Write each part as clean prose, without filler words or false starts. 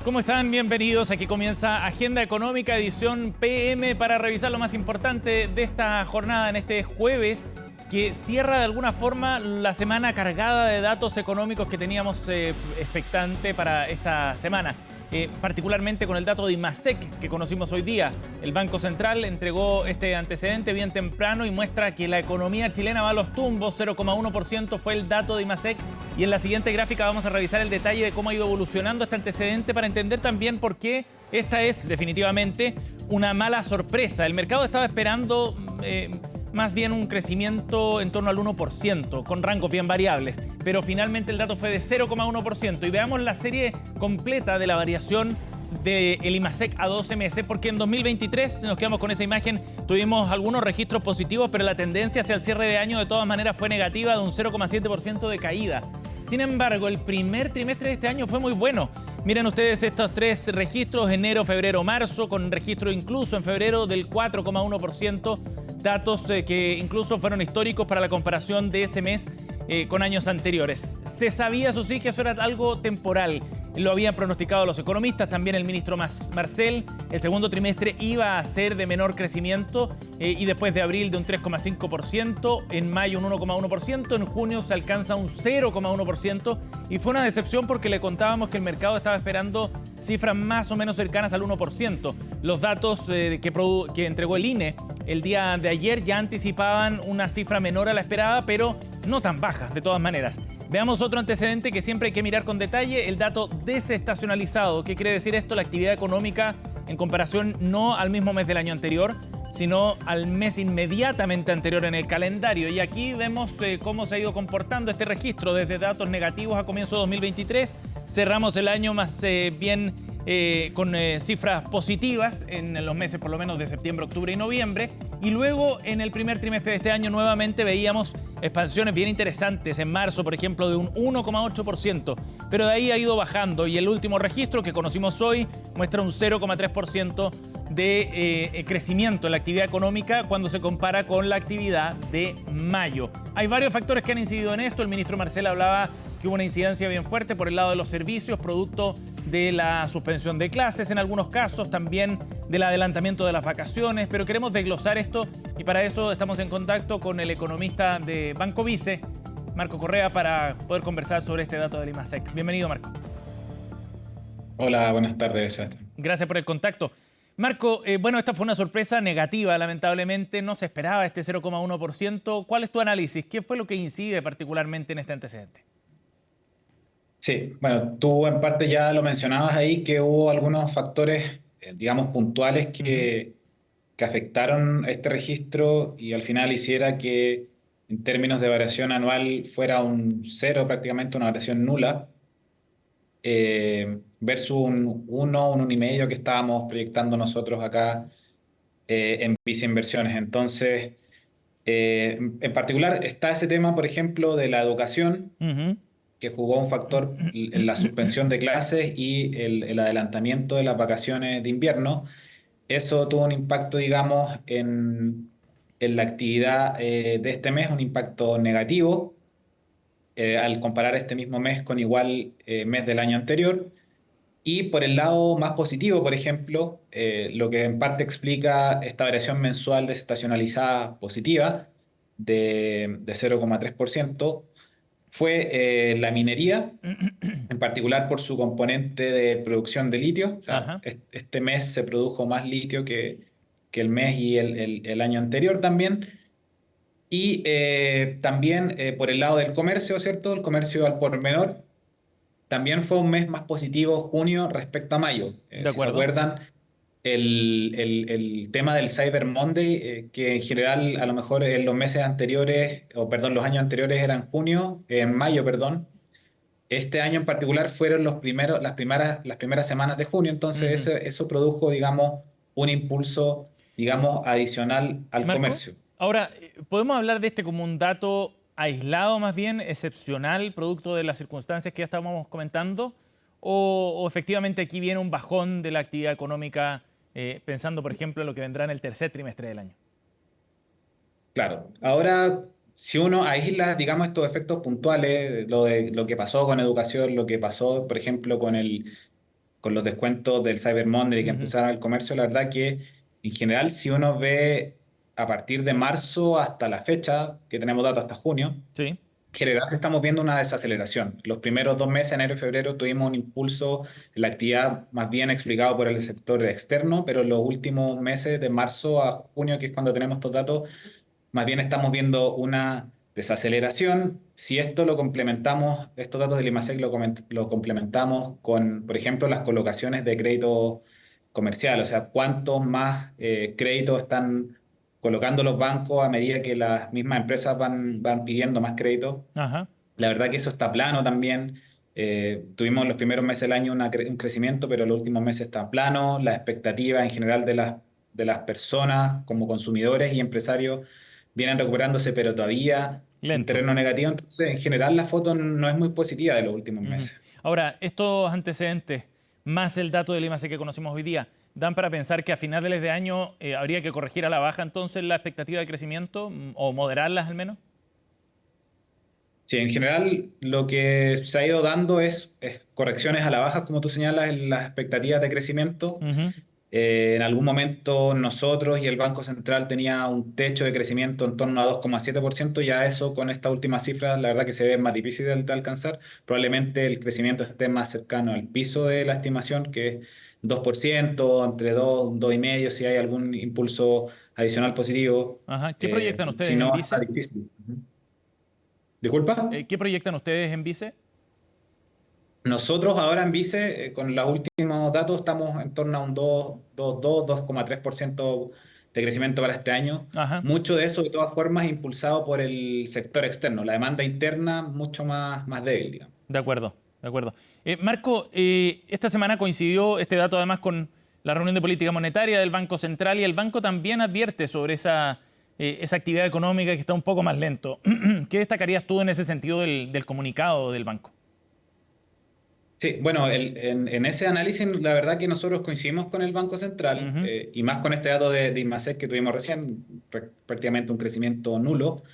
¿Cómo están? Bienvenidos. Aquí comienza Agenda Económica, edición PM, para revisar lo más importante de esta jornada en este jueves, que cierra de alguna forma la semana cargada de datos económicos que teníamos expectante para esta semana. Particularmente con el dato de IMASEC que conocimos hoy día. El Banco Central entregó este antecedente bien temprano y muestra que la economía chilena va a los tumbos. 0,1% fue el dato de IMASEC, y en la siguiente gráfica vamos a revisar el detalle de cómo ha ido evolucionando este antecedente para entender también por qué esta es definitivamente una mala sorpresa. El mercado estaba esperando más bien un crecimiento en torno al 1%, con rangos bien variables, pero finalmente el dato fue de 0,1%. Y veamos la serie completa de la variación del IMASEC a 12 meses, porque en 2023, nos quedamos con esa imagen, tuvimos algunos registros positivos, pero la tendencia hacia el cierre de año de todas maneras fue negativa, de un 0,7% de caída. Sin embargo, el primer trimestre de este año fue muy bueno. Miren ustedes estos tres registros: enero, febrero, marzo, con registro incluso en febrero del 4,1%, datos que incluso fueron históricos para la comparación de ese mes con años anteriores. Se sabía, eso sí, que eso era algo temporal. Lo habían pronosticado los economistas, también el ministro Marcel. El segundo trimestre iba a ser de menor crecimiento y después de abril de un 3,5%, en mayo un 1,1%, en junio se alcanza un 0,1%, y fue una decepción porque le contábamos que el mercado estaba esperando cifras más o menos cercanas al 1%. Los datos que entregó el INE el día de ayer ya anticipaban una cifra menor a la esperada, pero no tan baja de todas maneras. Veamos otro antecedente que siempre hay que mirar con detalle: el dato desestacionalizado. ¿Qué quiere decir esto? La actividad económica en comparación no al mismo mes del año anterior, sino al mes inmediatamente anterior en el calendario. Y aquí vemos cómo se ha ido comportando este registro desde datos negativos a comienzo de 2023. Cerramos el año más bien con cifras positivas en los meses por lo menos de septiembre, octubre y noviembre. Y luego en el primer trimestre de este año nuevamente veíamos expansiones bien interesantes. En marzo, por ejemplo, de un 1,8%. Pero de ahí ha ido bajando, y el último registro que conocimos hoy muestra un 0,3% de crecimiento en la actividad económica cuando se compara con la actividad de mayo. Hay varios factores que han incidido en esto. El ministro Marcel hablaba que hubo una incidencia bien fuerte por el lado de los servicios, producto de la suspensión de clases en algunos casos, también del adelantamiento de las vacaciones, pero queremos desglosar esto, y para eso estamos en contacto con el economista de Banco Vice, Marco Correa, para poder conversar sobre este dato del IMASEC. Bienvenido, Marco. Hola, buenas tardes, Sebastián. Gracias por el contacto. Marco, bueno, esta fue una sorpresa negativa, lamentablemente, no se esperaba este 0,1%. ¿Cuál es tu análisis? ¿Qué fue lo que incide particularmente en este antecedente? Sí, bueno, tú en parte ya lo mencionabas ahí, que hubo algunos factores, digamos, puntuales que afectaron este registro y al final hiciera que en términos de variación anual fuera un cero, prácticamente una variación nula, versus un 1, un 1,5 que estábamos proyectando nosotros acá en Vice Inversiones. Entonces, en particular está ese tema, por ejemplo, de la educación, Ujú. que jugó un factor en la suspensión de clases y el adelantamiento de las vacaciones de invierno. Eso tuvo un impacto, digamos, en la actividad de este mes, un impacto negativo al comparar este mismo mes con igual mes del año anterior. Y por el lado más positivo, por ejemplo, lo que en parte explica esta variación mensual desestacionalizada positiva de 0,3%, fue la minería, en particular por su componente de producción de litio. O sea, Ajá. este mes se produjo más litio que el mes y el año anterior también. Y también por el lado del comercio, ¿cierto? El comercio al por menor también fue un mes más positivo, junio, respecto a mayo. De Si se acuerdo. acuerdan, el tema del Cyber Monday, que en general a lo mejor en los meses anteriores, o perdón, los años anteriores eran junio, en mayo, perdón. Este año en particular fueron las primeras semanas de junio, entonces Ujú. eso produjo, digamos, un impulso, digamos, adicional al Marco, comercio. ahora, ¿podemos hablar de este como un dato aislado, más bien excepcional, producto de las circunstancias que ya estábamos comentando? ¿O efectivamente aquí viene un bajón de la actividad económica, pensando, por ejemplo, en lo que vendrá en el tercer trimestre del año? Claro, ahora si uno aísla, digamos, estos efectos puntuales, lo que pasó con educación, lo que pasó, por ejemplo, con los descuentos del Cyber Monday que Ujú. empezaron el comercio, la verdad que en general si uno ve a partir de marzo hasta la fecha, que tenemos datos hasta junio, en Sí. general estamos viendo una desaceleración. Los primeros 2 meses, enero y febrero, tuvimos un impulso en la actividad más bien explicado por el sector externo, pero los últimos meses, de marzo a junio, que es cuando tenemos estos datos, más bien estamos viendo una desaceleración. Si esto lo complementamos, estos datos del IMASEC lo complementamos con, por ejemplo, las colocaciones de crédito comercial, o sea, cuántos más créditos están colocando los bancos a medida que las mismas empresas van pidiendo más crédito. Ajá. La verdad que eso está plano también. Tuvimos los primeros meses del año un crecimiento, pero los últimos meses está plano. La expectativa en general de las personas como consumidores y empresarios vienen recuperándose, pero todavía en Lento. terreno negativo. Entonces, en general, la foto no es muy positiva de los últimos Ujú. meses. Ahora, estos antecedentes, más el dato del IMASEC que conocimos hoy día, dan para pensar que a finales de año habría que corregir a la baja entonces la expectativa de crecimiento o moderarlas al menos. Sí, en general lo que se ha ido dando es correcciones a la baja, como tú señalas, en las expectativas de crecimiento. Ujú. En algún momento nosotros y el Banco Central tenía un techo de crecimiento en torno a 2,7%. Ya eso con esta última cifra, la verdad que se ve más difícil de alcanzar. Probablemente el crecimiento esté más cercano al piso de la estimación, que es 2%, entre 2, 2,5%, si hay algún impulso adicional positivo. Ajá. ¿Qué proyectan Si ustedes en no, está Vice? difícil. Ujú. Disculpa. ¿Qué proyectan ustedes en Vice? Nosotros ahora en Vice, con los últimos datos, estamos en torno a un 2,3% de crecimiento para este año. Ajá. Mucho de eso, de todas formas, impulsado por el sector externo. La demanda interna mucho más débil, digamos. De acuerdo, de acuerdo. Marco, esta semana coincidió este dato además con la reunión de política monetaria del Banco Central y el banco también advierte sobre esa actividad económica que está un poco más lento. ¿Qué destacarías tú en ese sentido del comunicado del banco? Sí, bueno, en ese análisis la verdad que nosotros coincidimos con el Banco Central Ujú. y más con este dato de INMASEC que tuvimos recién, prácticamente un crecimiento nulo.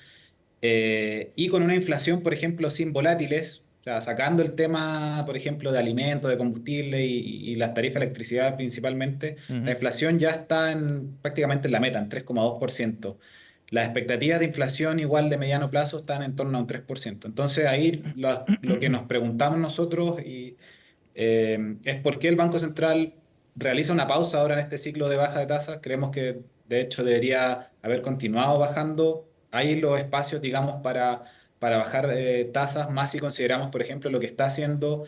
Y con una inflación, por ejemplo, sin volátiles, o sea, sacando el tema, por ejemplo, de alimentos, de combustible y las tarifas de electricidad principalmente, la Ujú. inflación ya está prácticamente en la meta, en 3,2%. Las expectativas de inflación igual de mediano plazo están en torno a un 3%. Entonces ahí lo que nos preguntamos nosotros es por qué el Banco Central realiza una pausa ahora en este ciclo de baja de tasas. Creemos que de hecho debería haber continuado bajando. Hay los espacios, digamos, para bajar tasas, más si consideramos, por ejemplo, lo que está haciendo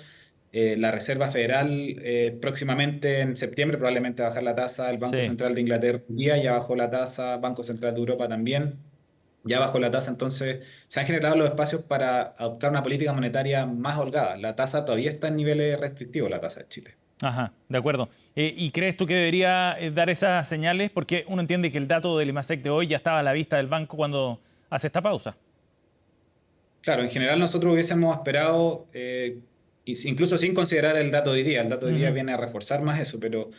la Reserva Federal próximamente en septiembre, probablemente bajar la tasa. El Banco Sí. Central de Inglaterra hoy día ya bajó la tasa, Banco Central de Europa también ya bajó la tasa, entonces se han generado los espacios para adoptar una política monetaria más holgada. La tasa todavía está en niveles restrictivos, la tasa de Chile. Ajá, de acuerdo. ¿Y crees tú que debería dar esas señales? Porque uno entiende que el dato del IMASEC de hoy ya estaba a la vista del banco cuando hace esta pausa. Claro, en general nosotros hubiésemos esperado, incluso sin considerar el dato de hoy día, el dato de hoy día Ujú. viene a reforzar más eso, pero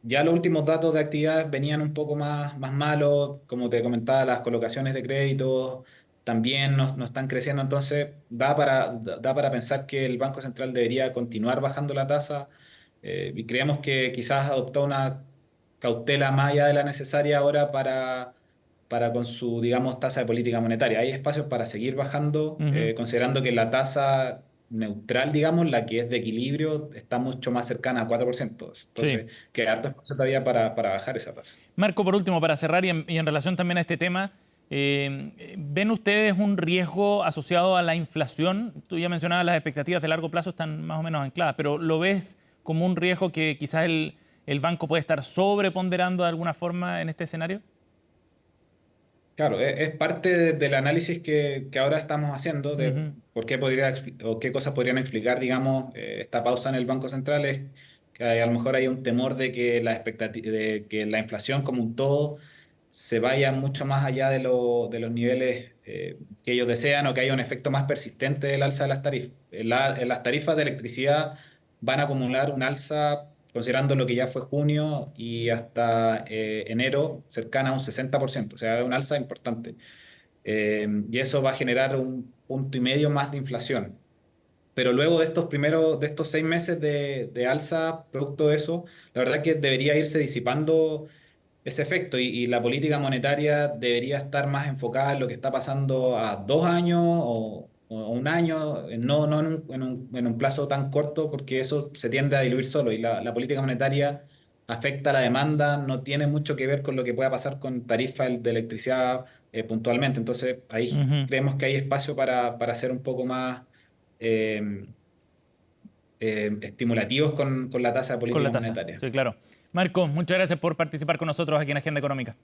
ya los últimos datos de actividad venían un poco más malos, como te comentaba, las colocaciones de crédito también no están creciendo, entonces da para pensar que el Banco Central debería continuar bajando la tasa y creemos que quizás adoptó una cautela más allá de la necesaria ahora para con su, digamos, tasa de política monetaria. Hay espacios para seguir bajando, Ujú. considerando que la tasa neutral, digamos, la que es de equilibrio, está mucho más cercana a 4%. Sí. Entonces, que harto espacio todavía para bajar esa tasa. Marco, por último, para cerrar y en relación también a este tema, ¿ven ustedes un riesgo asociado a la inflación? Tú ya mencionabas las expectativas de largo plazo están más o menos ancladas, pero ¿lo ves como un riesgo que quizás el banco puede estar sobreponderando de alguna forma en este escenario? Claro, es parte del análisis que ahora estamos haciendo de Ujú. por qué o qué cosas podrían explicar, digamos, esta pausa en el Banco Central. Es que a lo mejor hay un temor de que de que la inflación como un todo se vaya mucho más allá de los niveles que ellos desean o que haya un efecto más persistente del alza de las tarifas. Las tarifas de electricidad van a acumular un alza, considerando lo que ya fue junio y hasta enero, cercana a un 60%, o sea, un alza importante. Y eso va a generar 1,5 puntos más de inflación. Pero luego de estos 6 meses de alza, producto de eso, la verdad que debería irse disipando ese efecto y la política monetaria debería estar más enfocada en lo que está pasando a 2 años o un año, no en un plazo tan corto, porque eso se tiende a diluir solo y la política monetaria afecta a la demanda, no tiene mucho que ver con lo que pueda pasar con tarifa de electricidad puntualmente. Entonces ahí Ujú. creemos que hay espacio para ser un poco más eh, estimulativos con la tasa de Con la política tasa, monetaria. sí, claro. Marco, muchas gracias por participar con nosotros aquí en Agenda Económica.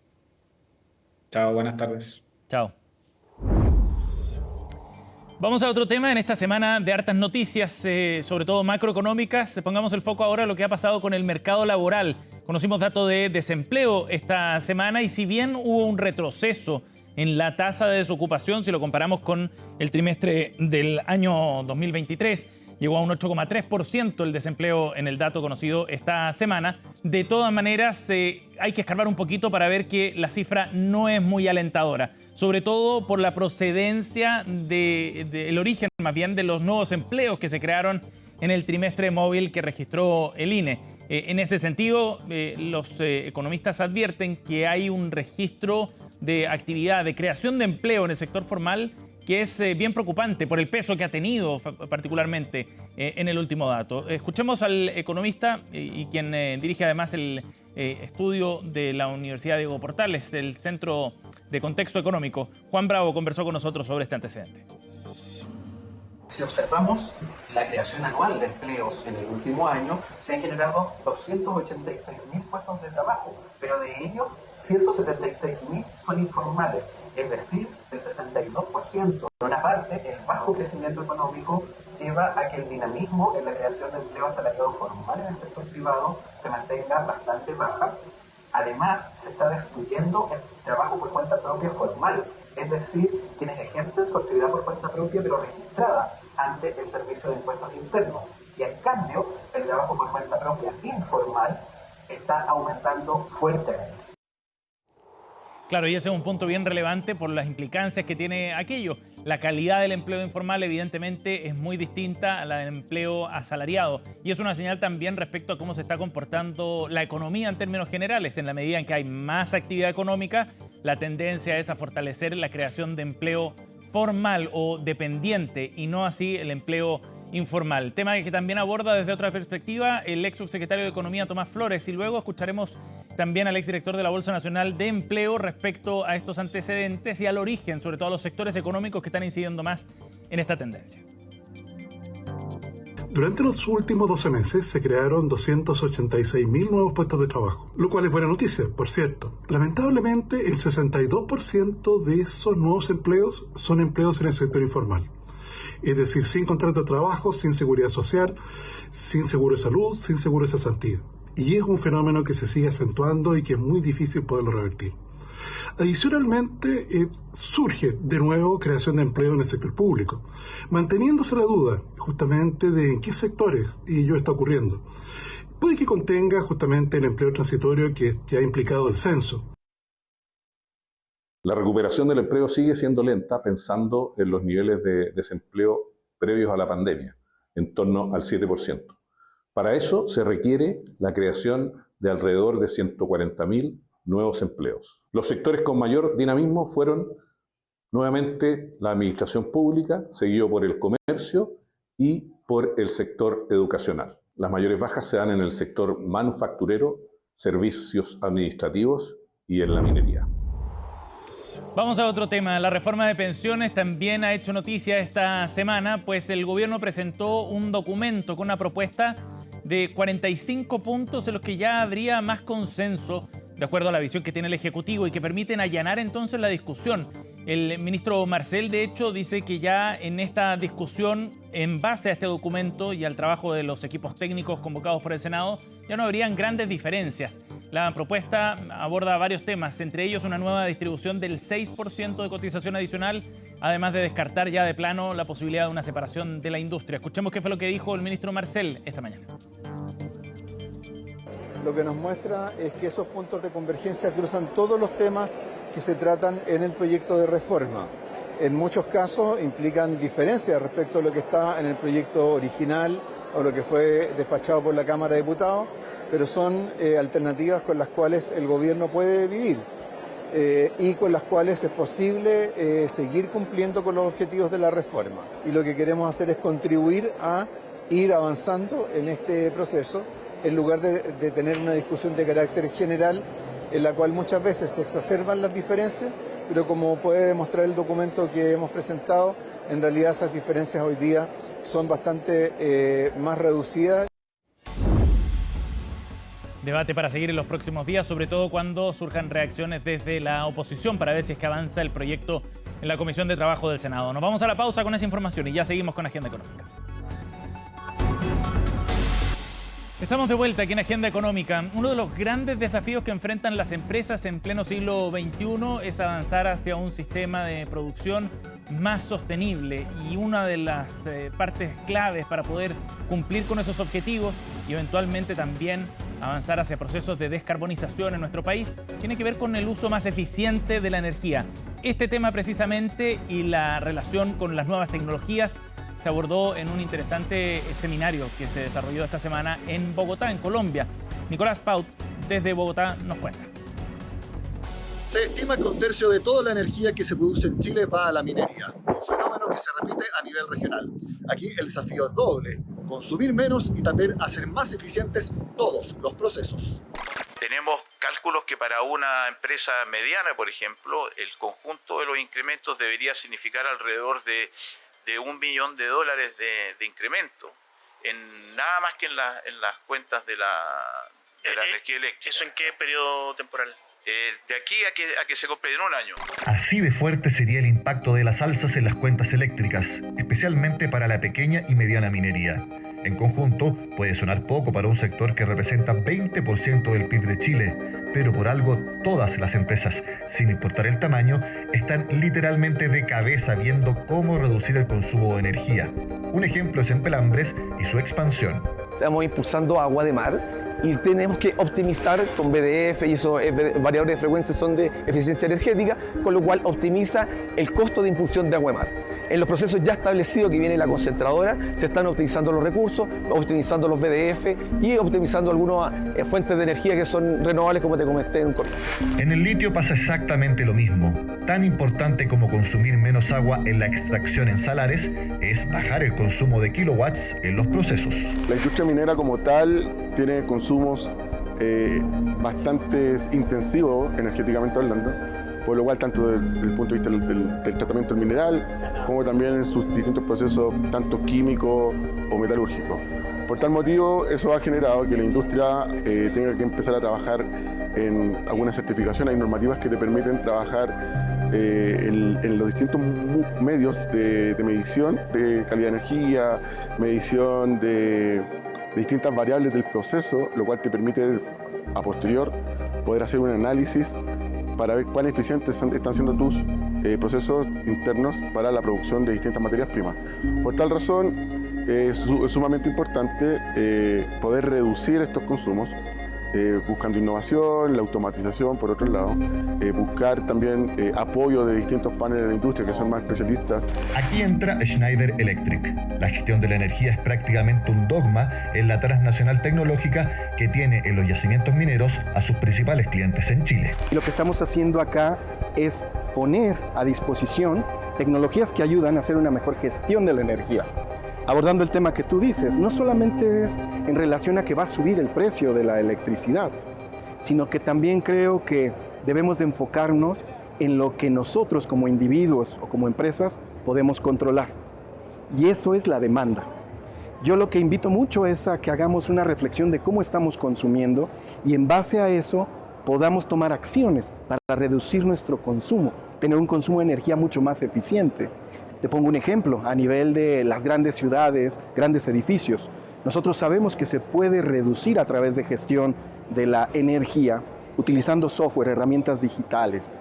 Chao, buenas tardes. Chao. Vamos a otro tema en esta semana de hartas noticias, sobre todo macroeconómicas. Pongamos el foco ahora en lo que ha pasado con el mercado laboral. Conocimos datos de desempleo esta semana y si bien hubo un retroceso en la tasa de desocupación, si lo comparamos con el trimestre del año 2023, llegó a un 8,3% el desempleo en el dato conocido esta semana. De todas maneras, hay que escarbar un poquito para ver que la cifra no es muy alentadora, sobre todo por la procedencia del origen, más bien de los nuevos empleos que se crearon en el trimestre móvil que registró el INE. En ese sentido, los economistas advierten que hay un registro de actividad, de creación de empleo en el sector formal que es bien preocupante por el peso que ha tenido particularmente en el último dato. Escuchemos al economista y quien dirige además el estudio de la Universidad Diego Portales, el Centro de Contexto Económico. Juan Bravo conversó con nosotros sobre este antecedente. Si observamos la creación anual de empleos en el último año, se han generado 286.000 puestos de trabajo, pero de ellos 176.000 son informales, es decir, el 62%. Por una parte, el bajo crecimiento económico lleva a que el dinamismo en la creación de empleo asalariado formal en el sector privado se mantenga bastante baja. Además, se está destruyendo el trabajo por cuenta propia formal, es decir, quienes ejercen su actividad por cuenta propia pero registrada ante el Servicio de Impuestos Internos. Y en cambio, el trabajo por cuenta propia informal está aumentando fuertemente. Claro, y ese es un punto bien relevante por las implicancias que tiene aquello. La calidad del empleo informal evidentemente es muy distinta a la del empleo asalariado. Y es una señal también respecto a cómo se está comportando la economía en términos generales. En la medida en que hay más actividad económica, la tendencia es a fortalecer la creación de empleo formal o dependiente y no así el empleo informal. Tema que también aborda desde otra perspectiva el ex subsecretario de Economía Tomás Flores y luego escucharemos también al exdirector de la Bolsa Nacional de Empleo respecto a estos antecedentes y al origen, sobre todo a los sectores económicos que están incidiendo más en esta tendencia. Durante los últimos 12 meses se crearon 286.000 nuevos puestos de trabajo, lo cual es buena noticia, por cierto. Lamentablemente, el 62% de esos nuevos empleos son empleos en el sector informal. Es decir, sin contrato de trabajo, sin seguridad social, sin seguro de salud, sin seguro de cesantía. Y es un fenómeno que se sigue acentuando y que es muy difícil poderlo revertir. Adicionalmente, surge de nuevo creación de empleo en el sector público, manteniéndose la duda justamente de en qué sectores ello está ocurriendo. Puede que contenga justamente el empleo transitorio que ya ha implicado el censo. La recuperación del empleo sigue siendo lenta pensando en los niveles de desempleo previos a la pandemia, en torno al 7%. Para eso se requiere la creación de alrededor de 140.000 nuevos empleos. Los sectores con mayor dinamismo fueron nuevamente la administración pública, seguido por el comercio y por el sector educacional. Las mayores bajas se dan en el sector manufacturero, servicios administrativos y en la minería. Vamos a otro tema. La reforma de pensiones también ha hecho noticia esta semana, pues el gobierno presentó un documento con una propuesta de 45 puntos en los que ya habría más consenso, de acuerdo a la visión que tiene el Ejecutivo, y que permiten allanar entonces la discusión. El ministro Marcel, de hecho, dice que ya en esta discusión, en base a este documento y al trabajo de los equipos técnicos convocados por el Senado, ya no habrían grandes diferencias. La propuesta aborda varios temas, entre ellos una nueva distribución del 6% de cotización adicional, además de descartar ya de plano la posibilidad de una separación de la industria. Escuchemos qué fue lo que dijo el ministro Marcel esta mañana. Lo que nos muestra es que esos puntos de convergencia cruzan todos los temas que se tratan en el proyecto de reforma. en muchos casos implican diferencias respecto a lo que está en el proyecto original o lo que fue despachado por la Cámara de Diputados, pero son alternativas con las cuales el gobierno puede vivir y con las cuales es posible seguir cumpliendo con los objetivos de la reforma. Y lo que queremos hacer es contribuir a ir avanzando en este proceso, en lugar de tener una discusión de carácter general en la cual muchas veces se exacerban las diferencias, pero como puede demostrar el documento que hemos presentado, en realidad esas diferencias hoy día son bastante más reducidas. Debate para seguir en los próximos días, sobre todo cuando surjan reacciones desde la oposición para ver si es que avanza el proyecto en la Comisión de Trabajo del Senado. Nos vamos a la pausa con esa información y ya seguimos con Agenda Económica. Estamos de vuelta aquí en Agenda Económica. Uno de los grandes desafíos que enfrentan las empresas en pleno siglo XXI es avanzar hacia un sistema de producción más sostenible, y una de las partes claves para poder cumplir con esos objetivos y eventualmente también avanzar hacia procesos de descarbonización en nuestro país tiene que ver con el uso más eficiente de la energía. Este tema precisamente y la relación con las nuevas tecnologías se abordó en un interesante seminario que se desarrolló esta semana en Bogotá, en Colombia. Nicolás Paut, desde Bogotá, nos cuenta. Se estima que un tercio de toda la energía que se produce en Chile va a la minería, un fenómeno que se repite a nivel regional. Aquí el desafío es doble: consumir menos y también hacer más eficientes todos los procesos. Tenemos cálculos que para una empresa mediana, por ejemplo, el conjunto de los incrementos debería significar alrededor de $1 millón de incremento, en nada más que en las cuentas de la energía eléctrica. ¿Eso en qué periodo temporal? De aquí a que se complete en un año. Así de fuerte sería el impacto de las alzas en las cuentas eléctricas, especialmente para la pequeña y mediana minería. En conjunto, puede sonar poco para un sector que representa 20% del PIB de Chile, pero por algo todas las empresas, sin importar el tamaño, están literalmente de cabeza viendo cómo reducir el consumo de energía. Un ejemplo es en Pelambres y su expansión. Estamos impulsando agua de mar y tenemos que optimizar con VDF, y esos variadores de frecuencia son de eficiencia energética, con lo cual optimiza el costo de impulsión de agua de mar. En los procesos ya establecidos que viene la concentradora, se están optimizando los recursos, optimizando los VDF y optimizando algunas fuentes de energía que son renovables, como te comenté en un corte. En el litio pasa exactamente lo mismo. Tan importante como consumir menos agua en la extracción en salares es bajar el consumo de kilowatts en los procesos. La industria minera como tal tiene consumos bastante intensivos energéticamente hablando, por lo cual tanto desde el punto de vista del tratamiento del mineral como también en sus distintos procesos, tanto químicos o metalúrgicos. Por tal motivo, eso ha generado que la industria tenga que empezar a trabajar en algunas certificaciones. Hay normativas que te permiten trabajar en los distintos medios de medición de calidad de energía, medición de distintas variables del proceso, lo cual te permite a posterior poder hacer un análisis para ver cuán eficientes están siendo tus procesos internos para la producción de distintas materias primas. Por tal razón, es sumamente importante poder reducir estos consumos, buscando innovación, la automatización por otro lado, buscar también apoyo de distintos paneles de la industria que son más especialistas. Aquí entra Schneider Electric. La gestión de la energía es prácticamente un dogma en la transnacional tecnológica que tiene en los yacimientos mineros a sus principales clientes en Chile. Y lo que estamos haciendo acá es poner a disposición tecnologías que ayudan a hacer una mejor gestión de la energía. Abordando el tema que tú dices, no solamente es en relación a que va a subir el precio de la electricidad, sino que también creo que debemos de enfocarnos en lo que nosotros como individuos o como empresas podemos controlar. Y eso es la demanda. Yo lo que invito mucho es a que hagamos una reflexión de cómo estamos consumiendo y en base a eso podamos tomar acciones para reducir nuestro consumo, tener un consumo de energía mucho más eficiente. Te pongo un ejemplo, a nivel de las grandes ciudades, grandes edificios. Nosotros sabemos que se puede reducir a través de gestión de la energía, utilizando software, herramientas digitales,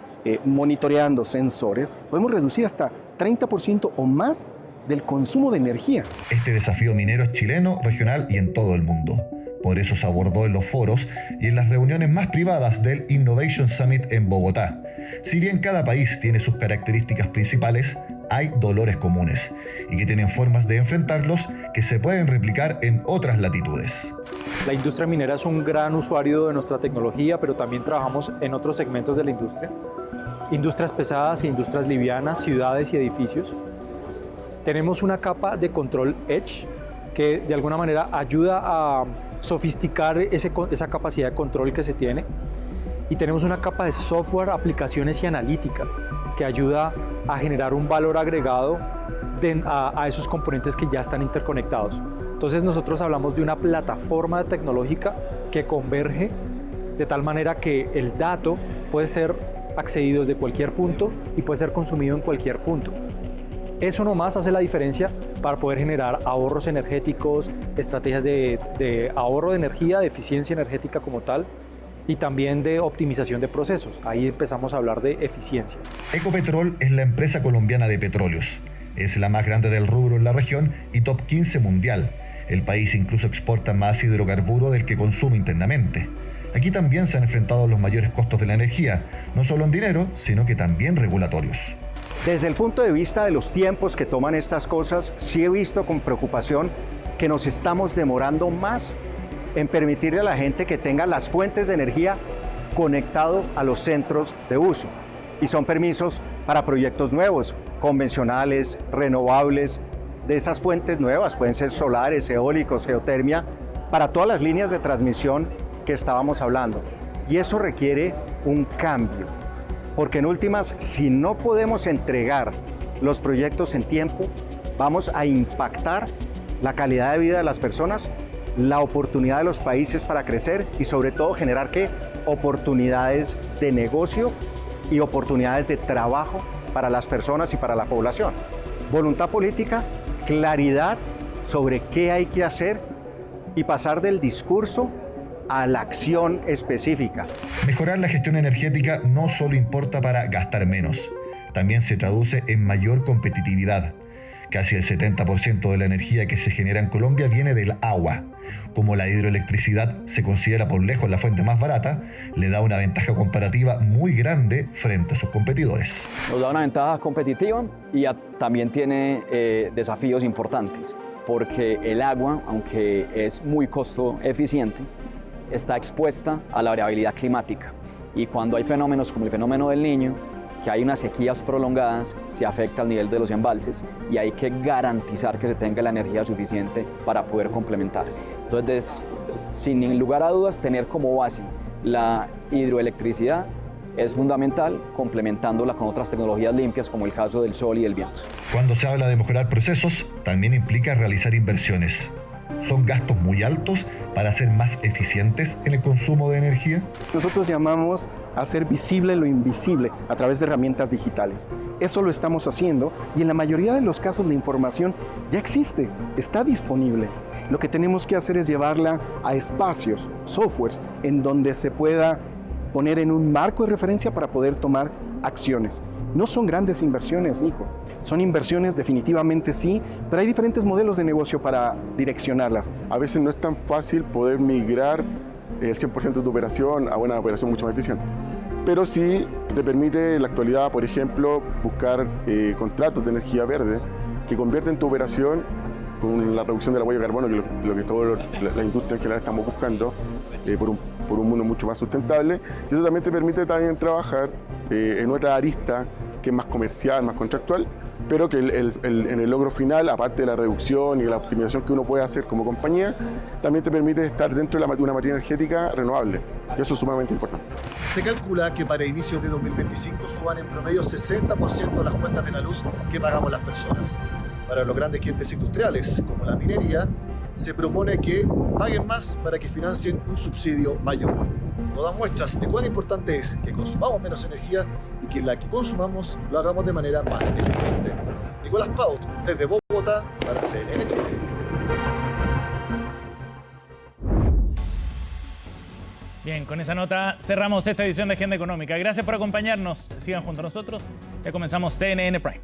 monitoreando sensores. Podemos reducir hasta 30% o más del consumo de energía. Este desafío minero es chileno, regional y en todo el mundo. Por eso se abordó en los foros y en las reuniones más privadas del Innovation Summit en Bogotá. Si bien cada país tiene sus características principales, hay dolores comunes y que tienen formas de enfrentarlos que se pueden replicar en otras latitudes. La industria minera es un gran usuario de nuestra tecnología, pero también trabajamos en otros segmentos de la industria. Industrias pesadas e industrias livianas, ciudades y edificios. Tenemos una capa de control Edge que de alguna manera ayuda a sofisticar esa capacidad de control que se tiene. Y tenemos una capa de software, aplicaciones y analítica que ayuda a generar un valor agregado a esos componentes que ya están interconectados. Entonces nosotros hablamos de una plataforma tecnológica que converge de tal manera que el dato puede ser accedido desde cualquier punto y puede ser consumido en cualquier punto. Eso nomás hace la diferencia para poder generar ahorros energéticos, estrategias de ahorro de energía, de eficiencia energética como tal, y también de optimización de procesos. Ahí empezamos a hablar de eficiencia. Ecopetrol es la empresa colombiana de petróleos. Es la más grande del rubro en la región y top 15 mundial. El país incluso exporta más hidrocarburo del que consume internamente. Aquí también se han enfrentado los mayores costos de la energía, no solo en dinero, sino que también regulatorios. Desde el punto de vista de los tiempos que toman estas cosas, sí he visto con preocupación que nos estamos demorando más en permitirle a la gente que tenga las fuentes de energía conectado a los centros de uso. Y son permisos para proyectos nuevos, convencionales, renovables, de esas fuentes nuevas, pueden ser solares, eólicos, geotermia, para todas las líneas de transmisión que estábamos hablando. Y eso requiere un cambio, porque en últimas, si no podemos entregar los proyectos en tiempo, vamos a impactar la calidad de vida de las personas, la oportunidad de los países para crecer y sobre todo generar oportunidades de negocio y oportunidades de trabajo para las personas y para la población. Voluntad política, claridad sobre qué hay que hacer y pasar del discurso a la acción específica. Mejorar la gestión energética no solo importa para gastar menos, también se traduce en mayor competitividad. Casi el 70% de la energía que se genera en Colombia viene del agua. Como la hidroelectricidad se considera por lejos la fuente más barata, le da una ventaja comparativa muy grande frente a sus competidores. Nos da una ventaja competitiva y también tiene desafíos importantes, porque el agua, aunque es muy costo eficiente, está expuesta a la variabilidad climática. Y cuando hay fenómenos como el fenómeno del Niño, que hay unas sequías prolongadas, se afecta al nivel de los embalses y hay que garantizar que se tenga la energía suficiente para poder complementar. Entonces, sin lugar a dudas, tener como base la hidroelectricidad es fundamental, complementándola con otras tecnologías limpias como el caso del sol y del viento. Cuando se habla de mejorar procesos, también implica realizar inversiones. ¿Son gastos muy altos para ser más eficientes en el consumo de energía? Nosotros llamamos a hacer visible lo invisible a través de herramientas digitales. Eso lo estamos haciendo y en la mayoría de los casos la información ya existe, está disponible. Lo que tenemos que hacer es llevarla a espacios, softwares, en donde se pueda poner en un marco de referencia para poder tomar acciones. No son grandes inversiones, Nico. Son inversiones definitivamente sí, pero hay diferentes modelos de negocio para direccionarlas. A veces no es tan fácil poder migrar el 100% de tu operación a una operación mucho más eficiente. Pero sí te permite en la actualidad, por ejemplo, buscar contratos de energía verde que convierten tu operación con la reducción de la huella de carbono, que es lo que toda la industria en general estamos buscando, por un mundo mucho más sustentable. Y eso también te permite también trabajar en otra arista que es más comercial, más contractual, pero que en el logro final, aparte de la reducción y de la optimización que uno puede hacer como compañía, también te permite estar dentro de una matriz energética renovable. Y eso es sumamente importante. Se calcula que para inicios de 2025 suban en promedio 60% las cuentas de la luz que pagamos las personas. Para los grandes clientes industriales, como la minería, se propone que paguen más para que financien un subsidio mayor. Todas muestras de cuán importante es que consumamos menos energía y que la que consumamos lo hagamos de manera más eficiente. Nicolás Paut, desde Bogotá, para CNN Chile. Bien, con esa nota cerramos esta edición de Agenda Económica. Gracias por acompañarnos. Sigan junto a nosotros. Ya comenzamos CNN Prime.